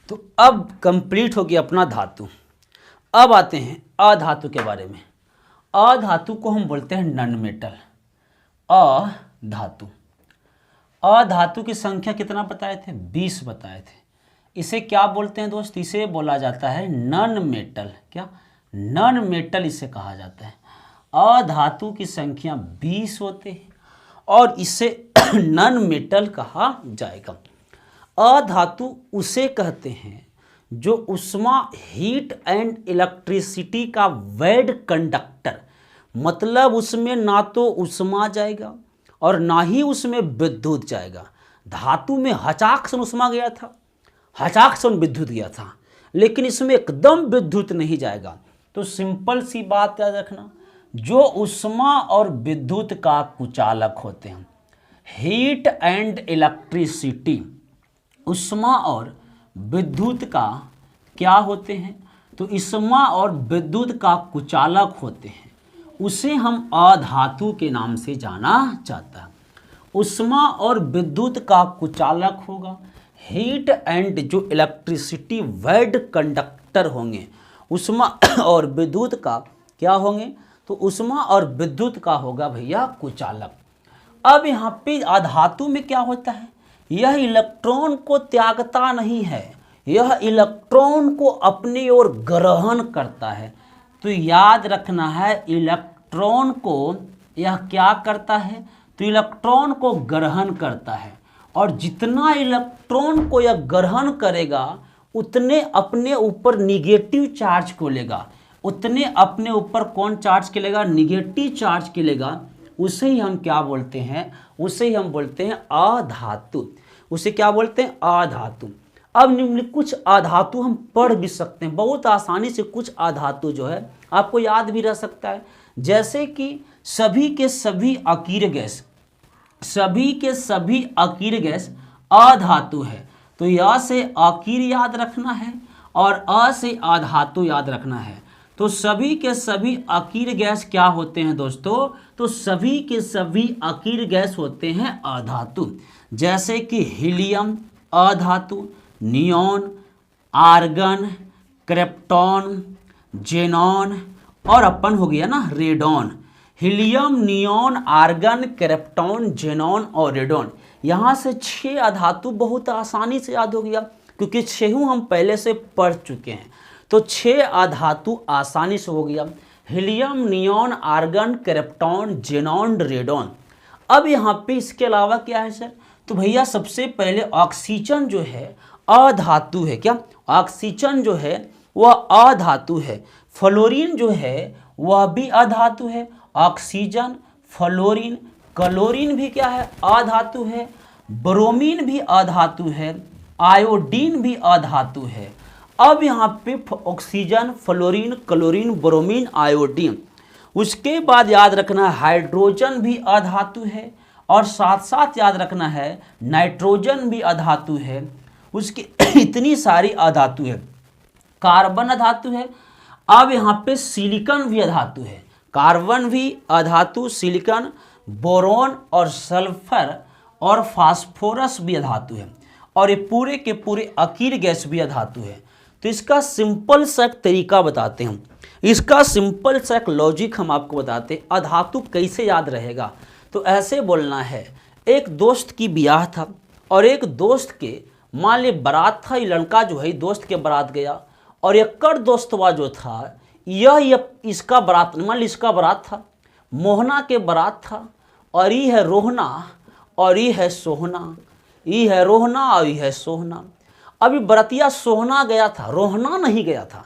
तो अब कंप्लीट हो गया अपना धातु। अब आते हैं अधातु के बारे में। अधातु को हम बोलते हैं नॉन मेटल। अधातु, अधातु की संख्या कितना बताए थे? 20 बताए थे। इसे क्या बोलते हैं दोस्त? इसे बोला जाता है नॉन मेटल। क्या? नॉन मेटल इसे कहा जाता है। अधातु की संख्या 20 होते हैं और इसे नॉन मेटल कहा जाएगा। अधातु उसे कहते हैं जो उष्मा, हीट एंड इलेक्ट्रिसिटी का वैड कंडक्टर, मतलब उसमें ना तो उष्मा जाएगा और ना ही उसमें विद्युत जाएगा। धातु में हचाक उष्मा गया था, हचाक विद्युत गया था, लेकिन इसमें एकदम विद्युत नहीं जाएगा। तो सिंपल सी बात याद रखना, जो उष्मा और विद्युत का कुचालक होते हैं, हीट एंड इलेक्ट्रिसिटी, उष्मा और विद्युत का क्या होते हैं? तो उष्मा और विद्युत का कुचालक होते हैं, उसे हम अधातु के नाम से जाना जाता है। उष्मा और विद्युत का कुचालक होगा, हीट एंड जो इलेक्ट्रिसिटी वैड कंडक्टर होंगे, उष्मा और विद्युत का क्या होंगे? तो उष्मा और विद्युत का होगा भैया कुचालक। अब यहाँ पे अधातु में क्या होता है? यह इलेक्ट्रॉन को त्यागता नहीं है, यह इलेक्ट्रॉन को अपनी ओर ग्रहण करता है। तो याद रखना है, इलेक्ट्रॉन को यह क्या करता है? तो इलेक्ट्रॉन को ग्रहण करता है, और जितना इलेक्ट्रॉन को यह ग्रहण करेगा उतने अपने ऊपर निगेटिव चार्ज को लेगा, उतने अपने ऊपर कौन चार्ज के लेगा? निगेटिव चार्ज के लेगा। उसे ही हम क्या बोलते हैं? उसे ही हम बोलते हैं अधातु। उसे क्या बोलते हैं? अधातु। अब निम्न कुछ अधातु हम पढ़ भी सकते हैं बहुत आसानी से। कुछ अधातु जो है आपको याद भी रह सकता है, जैसे कि सभी के सभी अकीर गैस, सभी के सभी अकीर गैस अधातु है। तो य से अकीर याद रखना है और अ से अधातु याद रखना है। तो सभी के सभी अकीर गैस क्या होते हैं दोस्तों? तो सभी के सभी अकीर गैस होते हैं अधातु। जैसे कि हीलियम अधातु, नियॉन, आर्गन, क्रिप्टॉन, जेनॉन और अपन हो गया ना radon. Helium, neon, argon, krypton, xenon और रेडॉन। यहाँ से 6 अधातु बहुत आसानी से याद हो गया, क्योंकि 6 हम पहले से पढ़ चुके हैं। तो 6 अधातु आसानी से हो गया, helium, neon, argon, krypton, xenon, radon. अब यहाँ पे इसके अलावा क्या है सर? तो भैया सबसे पहले ऑक्सीजन जो है अधातु है। क्या? ऑक्सीजन जो है वह अधातु है। फ्लोरीन जो है वह भी अधातु है। ऑक्सीजन, फ्लोरीन, क्लोरीन भी क्या है? अधातु है। ब्रोमीन भी अधातु है। आयोडीन भी अधातु है। अब यहाँ पे oxygen, fluorine, chlorine, bromine, iodine. उसके बाद याद रखना हाइड्रोजन भी अधातु है, और साथ साथ याद रखना है नाइट्रोजन भी अधातु है। उसकी इतनी सारी अधातु है। कार्बन अधातु है। अब यहाँ पे सिलिकॉन भी अधातु है। कार्बन भी अधातु, सिलिकॉन, बोरॉन और सल्फर और फास्फोरस भी अधातु है। और ये पूरे के पूरे अकीर गैस भी अधातु है। तो इसका सिंपल सा तरीका बताते हैं, इसका सिंपल सा लॉजिक हम आपको बताते हैं। अधातु कैसे याद रहेगा? तो ऐसे बोलना है, एक दोस्त की ब्याह था और एक दोस्त के मान ली बारात था। ये लड़का जो है दोस्त के बारात गया, और एकड़ दोस्तवा जो था यह इसका बारात, मान ली इसका बारात था, मोहना के बारात था, और ये है रोहना और ये है सोहना, ये है रोहना और ये है सोहना। अभी बरतिया सोहना गया था, रोहना नहीं गया था।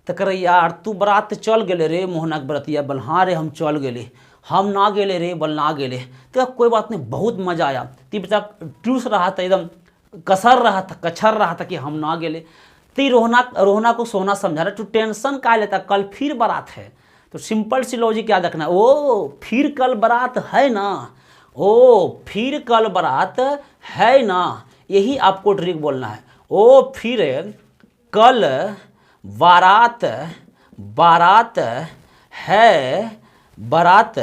तो कह यार तू बारात चल गेले रे मोहना के बरतिया। बल हाँ रे हम चल गेले। हम ना गेले रे, बल ना गेले। तो कोई बात नहीं, बहुत मजा आया। ती बच्चा ट्यूस रहा था, एकदम कसर रहा था, कछर रहा था कि हम ना गेले। तो रोहना को सोहना समझा रहा, तू टेंशन का लेता, कल फिर बारात है। तो सिंपल सी लॉजिक याद रखना, ओ फिर कल बारात है ना, ओ फिर कल बारात है ना, यही आपको ट्रिक बोलना है। ओ फिर कल बारात, बारात है, बारात,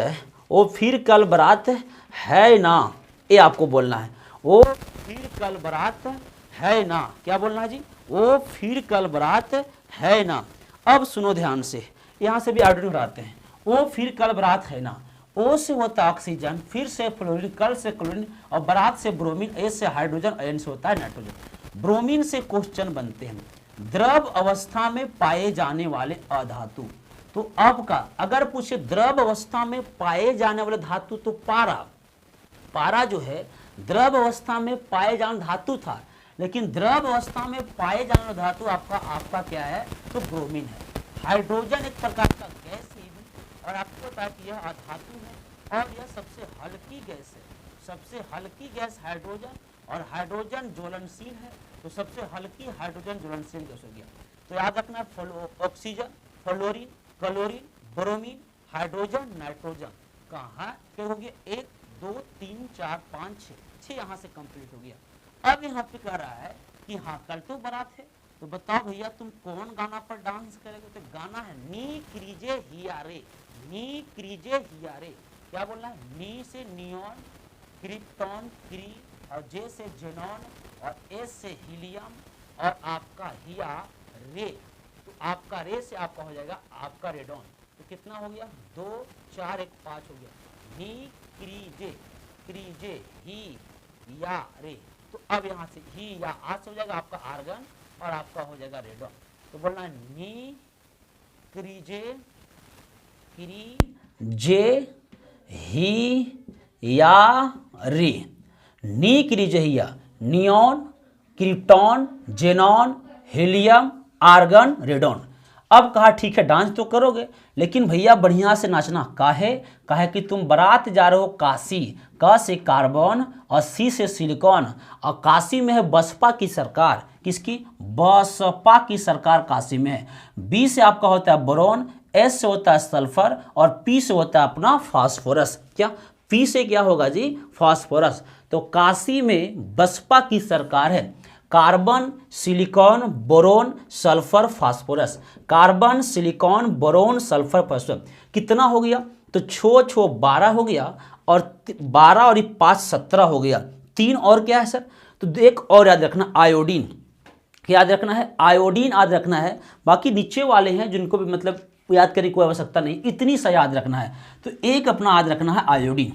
ओ फिर कल बारात है ना, ये आपको बोलना है। ओ फिर कल बारात है ना, क्या बोलना है जी, ओ फिर कल बरात है ना। अब सुनो ध्यान से, यहाँ से भी हाइड्रोजन उड़ाते हैं। ओ फिर कल बरात है ना, ओ से होता है ऑक्सीजन, फिर से फ्लोरीन, कल से क्लोरीन और बरात से ब्रोमीन, ए से हाइड्रोजन, एन से होता है नाइट्रोजन। ब्रोमीन से क्वेश्चन बनते हैं, द्रव अवस्था में पाए जाने वाले अधातु। तो आपका अगर पूछे द्रव अवस्था में पाए जाने वाले धातु, तो पारा जो है द्रव अवस्था में पाए जाने धातु था, लेकिन द्रव अवस्था में पाए जाने वाला धातु आपका क्या है, तो ब्रोमीन है। हाइड्रोजन एक प्रकार का गैस है और आपको पता है कि यह अधातु है और यह सबसे हल्की गैस है। सबसे हल्की गैस हाइड्रोजन, और हाइड्रोजन ज्वलनशील है, तो सबसे हल्की हाइड्रोजन ज्वलनशील गैस हो गया। तो याद रखना, oxygen, fluorine, chlorine, bromine, hydrogen, nitrogen कहाँ क्या हो गया, 1 2 3 4 5 6 यहाँ से कंप्लीट हो गया। अब यहाँ पे कह रहा है कि हाँ कल तो बारात है, तो बताओ भैया तुम कौन गाना पर डांस करेगे। तो गाना है नी क्रीजे हियारे, नी क्रीजे हियारे। क्या बोलना है, नी से नियॉन, क्रिप्टॉन क्री, और जे से जेनॉन, और एस से हीलियम, और आपका हिया रे, तो आपका रे से आपका हो जाएगा आपका रेडॉन। तो कितना हो गया, 2 4 1 5 हो गया। नी क्रीजे, क्रीजे ही या रे, तो अब यहाँ से ही या आज से हो जाएगा आपका आर्गन और आपका हो जाएगा रेडॉन। तो बोलना है नी क्रीजे, क्रीजे ही या रे, नी क्रीजे ही या, neon, krypton, xenon, helium, argon, radon. अब कहा ठीक है डांस तो करोगे, लेकिन भैया बढ़िया से नाचना। काहे कि तुम बारात जा रहे हो काशी, क से कार्बन और सी से सिलिकॉन, और काशी में है बसपा की सरकार। किसकी, बसपा की सरकार काशी में है। बी से आपका होता है बोरोन, एस से होता है सल्फर, और पी से होता है अपना फास्फोरस। क्या पी से क्या होगा जी, फास्फोरस। तो काशी में बसपा की सरकार है, carbon, silicon, boron, sulphur, phosphorus. Carbon, silicon, boron, sulphur, phosphorus कितना हो गया, तो छो 12 हो गया, और 12 और 5 17 हो गया। 3 और क्या है सर, तो एक और याद रखना, आयोडीन। याद रखना है, आयोडीन याद रखना है। बाकी नीचे वाले हैं जिनको भी मतलब याद करने की कोई आवश्यकता नहीं, इतनी सा याद रखना है। तो एक अपना याद रखना है आयोडीन।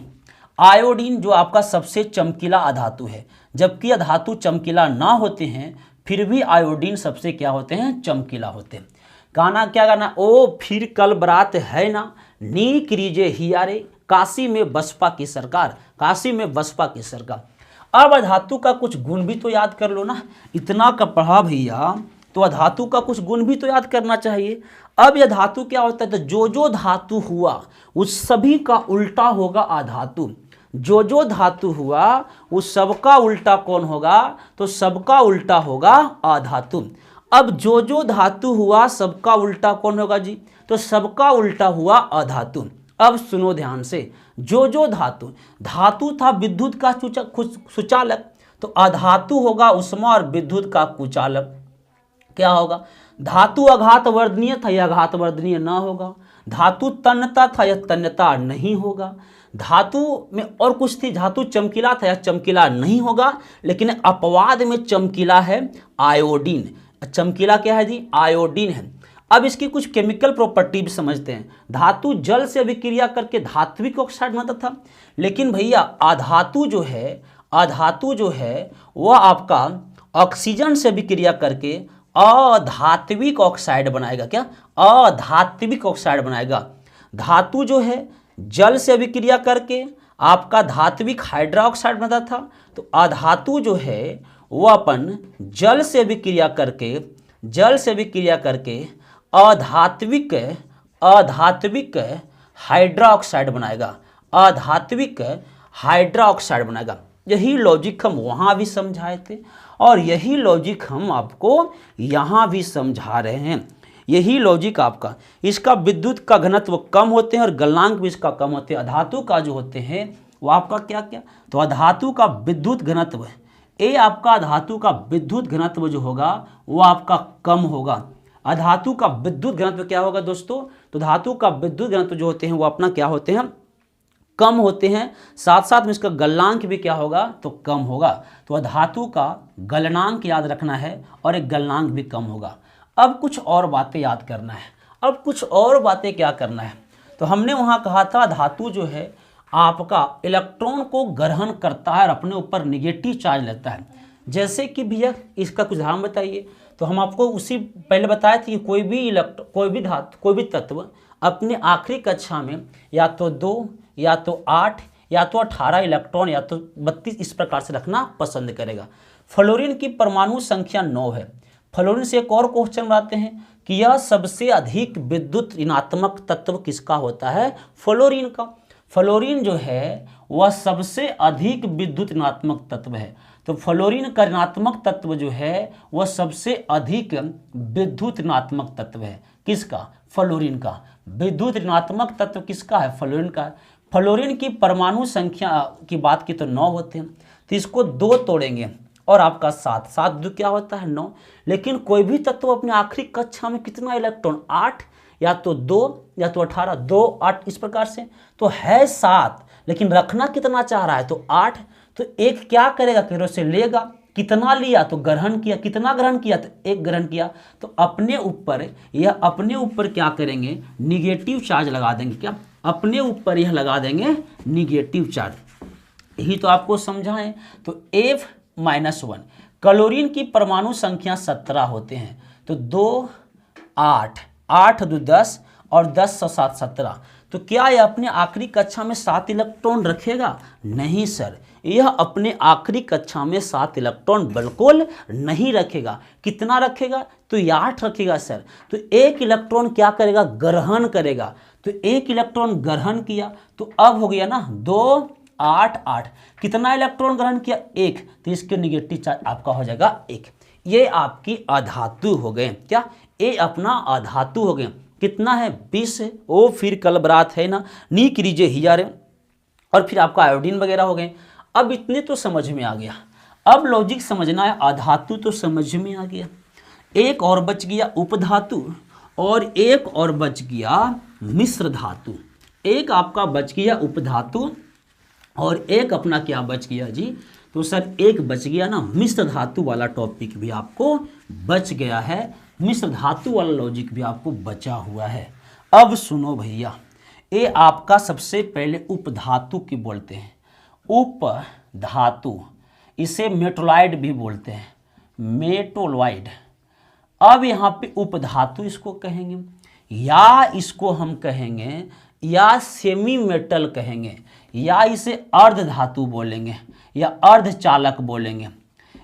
आयोडीन जो आपका सबसे चमकीला अधातु है, जबकि अधातु चमकीला ना होते हैं फिर भी आयोडीन सबसे क्या होते हैं, चमकीला होते हैं। गाना क्या गाना, ओ फिर कल बरात है ना, नी क्रीजे हियारे, काशी में बसपा की सरकार, काशी में बसपा की सरकार। अब अधातु का कुछ गुण भी तो याद कर लो ना, इतना का पढ़ा भैया तो अधातु का कुछ गुण भी तो याद करना चाहिए। अब यह धातु क्या होता है, तो जो धातु हुआ उस सभी का उल्टा होगा अधातु। जो धातु हुआ उस सबका उल्टा कौन होगा, तो सबका उल्टा होगा अधातु। अब जो धातु हुआ सबका उल्टा कौन होगा जी, तो सबका उल्टा हुआ अधातु। अब सुनो ध्यान से, जो धातु था विद्युत का सुचालक, तो अधातु होगा उष्मा और विद्युत का कुचालक। क्या होगा, धातु अघात वर्धनीय था, यह अघात वर्धनीय ना होगा। धातु तन्यता था, यह तन्यता नहीं होगा। धातु में और कुछ थी, धातु चमकीला था, यह चमकीला नहीं होगा। लेकिन अपवाद में चमकीला है आयोडीन। चमकीला क्या है जी, आयोडीन है। अब इसकी कुछ केमिकल प्रॉपर्टी भी समझते हैं। धातु जल से अभिक्रिया करके धात्विक ऑक्साइड बनता था, लेकिन भैया अधातु जो है वह आपका ऑक्सीजन से अभिक्रिया करके अधात्विक ऑक्साइड बनाएगा। क्या, अधात्विक ऑक्साइड बनाएगा। धातु जो है जल से अभिक्रिया करके आपका धात्विक हाइड्रोक्साइड बनता था, तो अधातु जो है वो अपन जल से अभिक्रिया करके अधात्विक हाइड्रोक्साइड बनाएगा, अधात्विक हाइड्रोक्साइड बनाएगा। यही लॉजिक हम वहाँ भी समझाए थे और यही लॉजिक हम आपको यहाँ भी समझा रहे हैं। यही लॉजिक आपका, इसका विद्युत का घनत्व कम होते हैं और गलनांक भी इसका कम होते हैं। अधातु का जो होते हैं वो आपका क्या, तो अधातु का विद्युत घनत्व, ये आपका अधातु का विद्युत घनत्व जो होगा वो आपका कम होगा। अधातु का विद्युत घनत्व क्या होगा दोस्तों, तो धातु का विद्युत घनत्व जो होते हैं वो अपना क्या होते हैं, कम होते हैं, साथ साथ में इसका गलनांक भी क्या होगा, तो कम होगा। तो धातु का गलनांक याद रखना है और एक गलनांक भी कम होगा। अब कुछ और बातें याद करना है। अब कुछ और बातें क्या करना है, तो हमने वहाँ कहा था धातु जो है आपका इलेक्ट्रॉन को ग्रहण करता है और अपने ऊपर निगेटिव चार्ज लेता है। जैसे कि भैया इसका कुछ उदाहरण बताइए। तो हम आपको उसी पहले बताए थे कि कोई भी तत्व अपने आखिरी कक्षा में या तो 2 या तो 8 या तो 18 इलेक्ट्रॉन या तो 32 इस प्रकार से रखना पसंद करेगा। फ्लोरीन की परमाणु संख्या 9 है। फ्लोरीन से एक और क्वेश्चन बनाते हैं कि यह सबसे अधिक विद्युत ऋणात्मक तत्व किसका होता है, फ्लोरीन का। फ्लोरीन जो है वह सबसे अधिक विद्युत ऋणात्मक तत्व है। तो फ्लोरीन का ऋणात्मक तत्व जो है वह सबसे अधिक विद्युत ऋणात्मक तत्व है। किसका, फ्लोरीन का। विद्युत ऋणात्मक तत्व किसका है, फ्लोरीन का। फ्लोरीन की परमाणु संख्या की बात की तो 9 होते हैं, तो इसको 2 तोड़ेंगे और आपका 7 7 2 क्या होता है 9। लेकिन कोई भी तत्व अपने आखिरी कक्षा में कितना इलेक्ट्रॉन, 8 या तो 2 या तो 18, 2 8 इस प्रकार से, तो है 7 लेकिन रखना कितना चाह रहा है, तो 8। तो एक क्या करेगा, केरो से लेगा, कितना लिया तो ग्रहण किया, कितना ग्रहण किया तो 1 ग्रहण किया। तो अपने ऊपर क्या करेंगे, निगेटिव चार्ज लगा देंगे। क्या, अपने ऊपर यह लगा देंगे निगेटिव चार्ज। यही तो आपको समझाएं। तो F-1 क्लोरीन की परमाणु संख्या 17 होते हैं। तो 2 8 8 2 10 और 10 7 17। तो क्या यह अपने आखिरी कक्षा में 7 इलेक्ट्रॉन रखेगा, नहीं सर, यह अपने आखिरी कक्षा में 7 इलेक्ट्रॉन बिल्कुल नहीं रखेगा। कितना रखेगा, तो 8 रखेगा सर। तो 1 इलेक्ट्रॉन क्या करेगा, ग्रहण करेगा। तो 1 इलेक्ट्रॉन ग्रहण किया तो अब हो गया ना 2 8 8। कितना इलेक्ट्रॉन ग्रहण किया, 1, तो इसके निगेटिव चार्ज आपका हो जाएगा 1। ये आपकी अधातु हो गए। क्या, ये अपना अधातु हो गए। कितना है, 20 है। ओ फिर कल बरात है ना, नी कीजिए हियारे। और फिर आपका आयोडीन वगैरह हो गए। अब इतने तो समझ में आ गया। अब लॉजिक समझना है, अधातु तो समझ में आ गया। एक और बच गया उपधातु और एक और बच गया मिश्र धातु। एक आपका बच गया उपधातु और एक अपना क्या बच गया जी, तो सर एक बच गया ना मिश्र धातु वाला टॉपिक भी आपको बच गया है। मिश्र धातु वाला लॉजिक भी आपको बचा हुआ है। अब सुनो भैया, ये आपका सबसे पहले उपधातु की बोलते हैं, उपधातु। इसे मेटोलॉइड भी बोलते हैं, मेटोलॉइड। अब यहाँ पे उपधातु इसको कहेंगे, या इसको हम कहेंगे या सेमी मेटल कहेंगे, या इसे अर्ध धातु बोलेंगे या अर्धचालक बोलेंगे।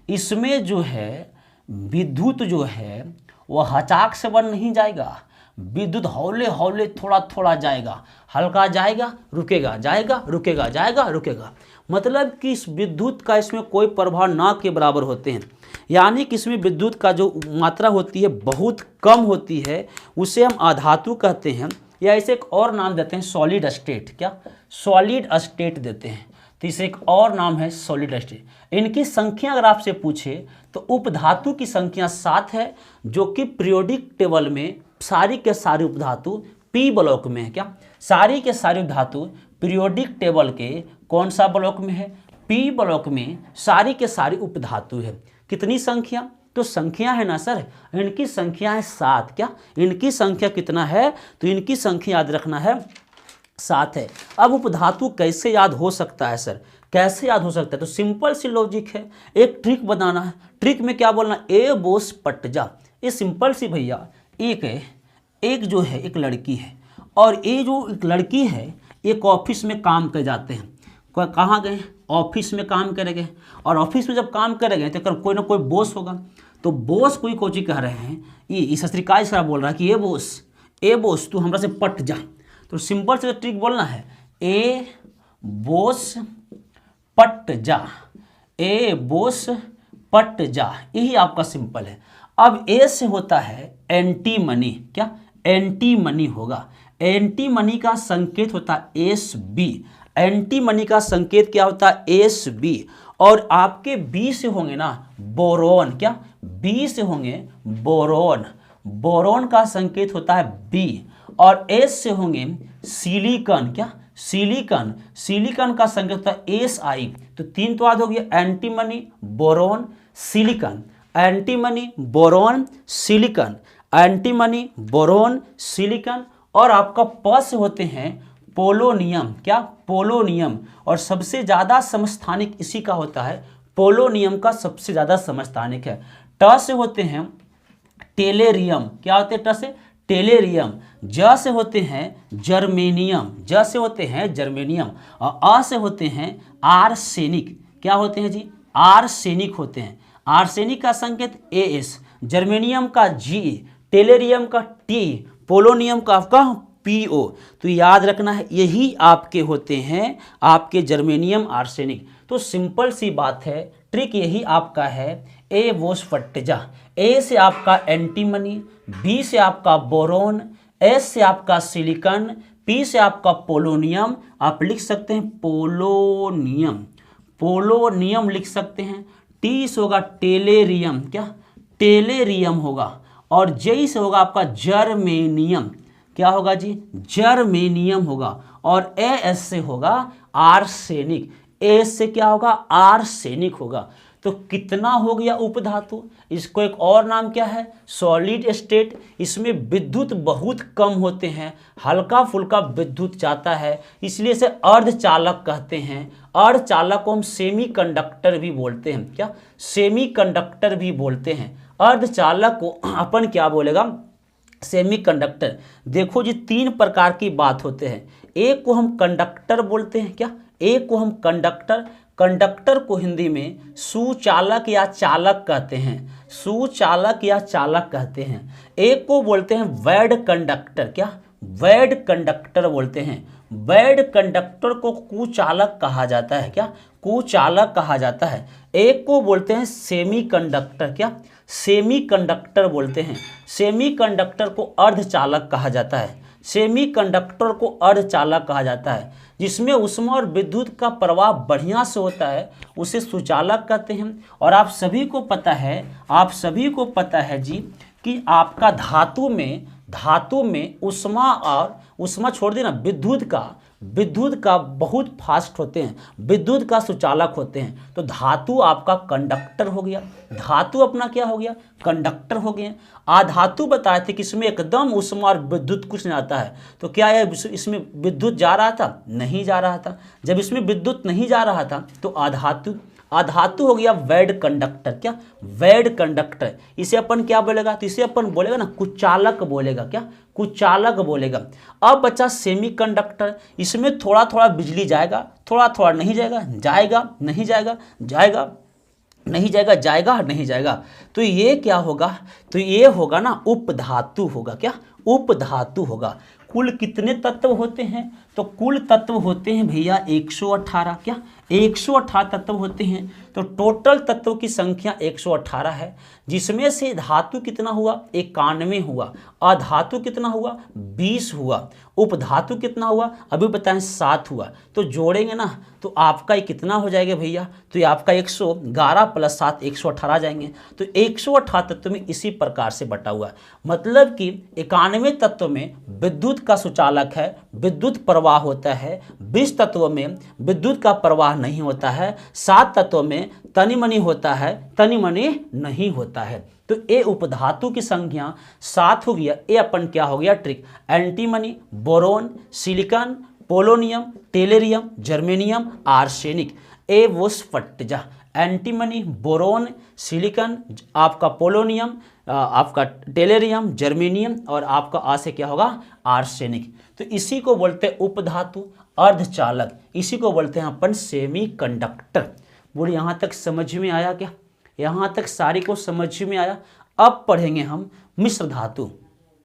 इसमें जो है विद्युत जो है वह हचाक से बन नहीं जाएगा। विद्युत हौले हौले थोड़ा थोड़ा जाएगा, हल्का जाएगा रुकेगा, जाएगा रुकेगा, जाएगा रुकेगा। मतलब कि इस विद्युत का इसमें कोई प्रभाव ना के बराबर होते हैं। यानी कि इसमें विद्युत का जो मात्रा होती है बहुत कम होती है, उसे हम अधातु कहते हैं, या इसे एक और नाम देते हैं सॉलिड स्टेट। क्या, सॉलिड स्टेट देते हैं। तो इसे एक और नाम है सॉलिड स्टेट। इनकी संख्या अगर आपसे पूछे तो उपधातु की संख्या 7 है, जो कि पीरियोडिक टेबल में सारी के सारी उपधातु पी ब्लॉक में है। क्या, सारी के सारी धातु पीरियोडिक टेबल के कौन सा ब्लॉक में है, पी ब्लॉक में सारी के सारी उपधातु है। कितनी संख्या, तो संख्या है ना सर, इनकी संख्या है 7। क्या, इनकी संख्या कितना है, तो इनकी संख्या याद रखना है 7 है। अब उपधातु कैसे याद हो सकता है सर, कैसे याद हो सकता है, तो सिंपल सी लॉजिक है, एक ट्रिक बनाना है। ट्रिक में क्या बोलना, ए बोस पट जा। ये सिंपल सी भैया, एक जो है एक लड़की है, और ये जो एक लड़की है एक ऑफिस में काम कर जाते हैं। कहाँ गए, ऑफिस में काम करेंगे, और ऑफिस में जब काम करेंगे तो कोई ना कोई बॉस होगा। तो बॉस कोई कोची कह रहे हैं, ये सस्त्रीकाय सर बोल रहा है कि ए बॉस तू हमरा से पट जा। तो सिंपल से ट्रिक बोलना है, ए बॉस पट जा, ए बॉस पट जा, यही आपका सिंपल है। अब ए से होता है एंटी मनी। क्या, एंटी मनी होगा। एंटी मनी का संकेत होता है एस बी। एंटी मनी का संकेत क्या होता है, एस बी। और आपके बी से होंगे ना बोरोन। क्या, बी से होंगे बोरोन। बोरोन का संकेत होता है बी। और एस से होंगे सिलिकॉन। क्या, सिलिकॉन, सिलिकॉन का संकेत होता है Si। तो 3 तो याद हो गया, antimony, boron, silicon, antimony, boron, silicon, antimony, boron, silicon. और आपका प से होते हैं पोलोनियम, क्या, पोलोनियम। और सबसे ज्यादा समस्थानिक इसी का होता है, पोलोनियम का सबसे ज्यादा समस्थानिक है। ट से होते हैं टेलेरियम, क्या होते हैं ट से, टेलेरियम। ज से होते हैं जर्मेनियम, ज से होते हैं जर्मेनियम। और अ से होते हैं आर्सेनिक, क्या होते हैं जी, आर्सेनिक होते हैं। आर्सेनिक का संकेत एस, जर्मेनियम का जी, टेलेरियम का टी, पोलोनियम का आपका पीओ। तो याद रखना है यही आपके होते हैं आपके जर्मेनियम आर्सेनिक। तो सिंपल सी बात है, ट्रिक यही आपका है, ए वोस्फट्टिजा। ए से आपका एंटीमनी, बी से आपका बोरॉन, एस से आपका सिलिकॉन, पी से आपका पोलोनियम। आप लिख सकते हैं पोलोनियम, पोलोनियम लिख सकते हैं। टी से होगा टेलेरियम, क्या, टेलेरियम होगा। और जे से होगा आपका जर्मेनियम, क्या होगा जी, जर्मेनियम होगा। और एस से होगा आर्सेनिक, एस से क्या होगा, आर्सेनिक होगा। तो कितना हो गया उपधातु, इसको एक और नाम क्या है, सॉलिड स्टेट। इसमें विद्युत बहुत कम होते हैं, हल्का फुल्का विद्युत जाता है, इसलिए इसे अर्धचालक कहते हैं। अर्धचालक को हम सेमीकंडक्टर भी बोलते हैं, क्या, सेमीकंडक्टर भी बोलते हैं। अर्धचालक को अपन क्या बोलेगा, सेमीकंडक्टर। देखो जी 3 प्रकार की बात होते हैं, एक को हम कंडक्टर बोलते हैं, क्या, एक को हम कंडक्टर, कंडक्टर को हिंदी में सुचालक या चालक कहते हैं, सुचालक या चालक कहते हैं। एक को बोलते हैं वैड कंडक्टर, क्या, वैड कंडक्टर बोलते हैं। वैड कंडक्टर को कुचालक कहा जाता है, क्या, कुचालक कहा जाता है। एक को बोलते हैं सेमीकंडक्टर, क्या, सेमीकंडक्टर बोलते हैं। सेमीकंडक्टर को अर्धचालक कहा जाता है, सेमीकंडक्टर को अर्धचालक कहा जाता है। जिसमें ऊष्मा और विद्युत का प्रवाह बढ़िया से होता है उसे सुचालक कहते हैं। और आप सभी को पता है, आप सभी को पता है जी कि आपका धातु में ऊष्मा, और ऊष्मा छोड़ देना, विद्युत का बहुत फास्ट होते हैं, विद्युत का सुचालक होते हैं। तो धातु आपका कंडक्टर हो गया, धातु अपना क्या हो गया, कंडक्टर हो गए। आधातु बताए थे कि इसमें एकदम ऊष्मा और विद्युत कुछ नहीं आता है। तो क्या है, इसमें विद्युत जा रहा था, नहीं जा रहा था। जब इसमें विद्युत नहीं जा रहा था तो आधातु, आधातु हो गया वैड कंडक्टर, क्या, वैड कंडक्टर। इसे अपन क्या बोलेगा, तो इसे अपन बोलेगा ना कुचालक बोलेगा, क्या, कुचालक बोलेगा। अब बचा सेमीकंडक्टर, इसमें थोड़ा थोड़ा बिजली जाएगा, थोड़ा थोड़ा नहीं जाएगा, जाएगा नहीं जाएगा, जाएगा नहीं जाएगा, जाएगा नहीं जाएगा। तो ये क्या होगा, तो ये होगा ना उपधातु होगा, क्या, उपधातु होगा। कुल कितने तत्व होते हैं, तो कुल तत्व होते हैं भैया 118, क्या, 118 तत्व होते हैं। तो टोटल तत्वों की संख्या 118 है, जिसमें से धातु कितना हुआ, 91 हुआ। अधातु कितना हुआ, 20 हुआ। उपधातु कितना हुआ, अभी बताएं 7 हुआ। तो जोड़ेंगे ना तो आपका ये कितना हो जाएगा भैया, तो ये आपका 111 + 7 118 जाएंगे। तो 118 तत्व में इसी प्रकार से बटा हुआ है। मतलब कि 91 तत्व में विद्युत का सुचालक है, विद्युत प्रवाह होता है। 20 तत्वों में विद्युत का प्रवाह नहीं होता है। 7 तत्वों में तनि मनि होता है, तनि मनि नहीं होता है। तो ए उपधातु की संख्या 7 हो गया। ए अपन क्या हो गया trick, antimony, boron, silicon, polonium, tellurium, germanium, arsenic. ए वोस्फट्टिजा, एंटीमनी, बोरोन, सिलिकॉन, आपका पोलोनियम, आपका टेलेरियम, जर्मेनियम, और आपका आ से क्या होगा, आर्सेनिक। तो इसी को बोलते हैं उपधातु, अर्धचालक। इसी को बोलते हैं अपन सेमीकंडक्टर। बोलिए यहाँ तक समझ में आया क्या, यहाँ तक सारी को समझ में आया। अब पढ़ेंगे हम मिश्र धातु।